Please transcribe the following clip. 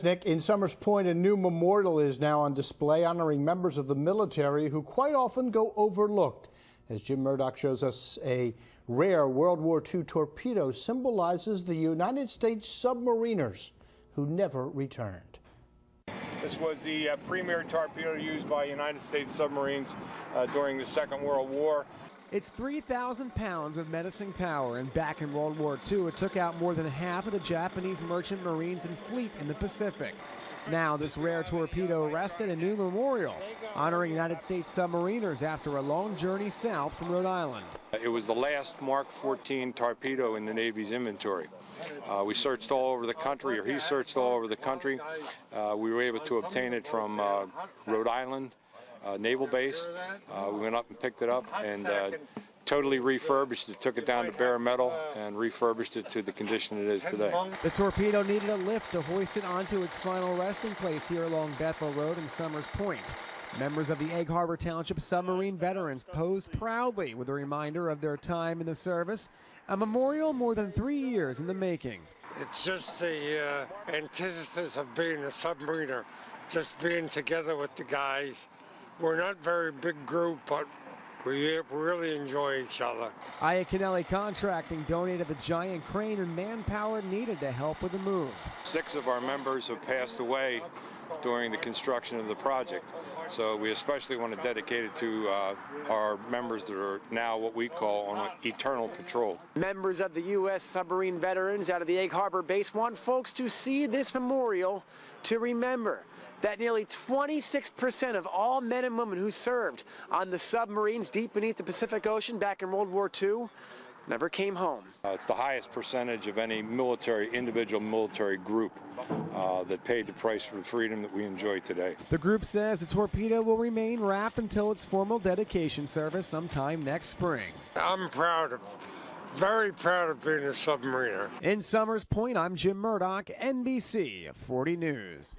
Nick, in Summers Point, a new memorial is now on display honoring members of the military who quite often go overlooked. As Jim Murdoch shows us, a rare World War II torpedo symbolizes the United States submariners who never returned. This was the premier torpedo used by United States submarines during the Second World War. It's 3,000 pounds of menacing power, and back in World War II, it took out more than half of the Japanese merchant marines and fleet in the Pacific. Now, this rare torpedo rests at a new memorial, honoring United States submariners after a long journey south from Rhode Island. It was the last Mark 14 torpedo in the Navy's inventory. We searched all over the country, or he searched all over the country. We were able to obtain it from Rhode Island Naval Base. We went up and picked it up and totally refurbished it, took it down to bare metal and refurbished it to the condition it is today. The torpedo needed a lift to hoist it onto its final resting place here along Bethel Road in Summers Point. Members of the Egg Harbor Township submarine veterans posed proudly with a reminder of their time in the service, a memorial more than 3 years in the making. It's just the antithesis of being a submariner, just being together with the guys. We're not a very big group, but we really enjoy each other. Iaconelli Construction donated the giant crane and manpower needed to help with the move. 6 of our members have passed away during the construction of the project, so we especially want to dedicate it to our members that are now what we call on eternal patrol. Members of the U.S. submarine veterans out of the Egg Harbor base want folks to see this memorial to remember that nearly 26% of all men and women who served on the submarines deep beneath the Pacific Ocean back in World War II never came home. It's the highest percentage of any individual military group that paid the price for the freedom that we enjoy today. The group says the torpedo will remain wrapped until its formal dedication service sometime next spring. I'm very proud of being a submariner. In Summers Point, I'm Jim Murdoch, NBC 40 News.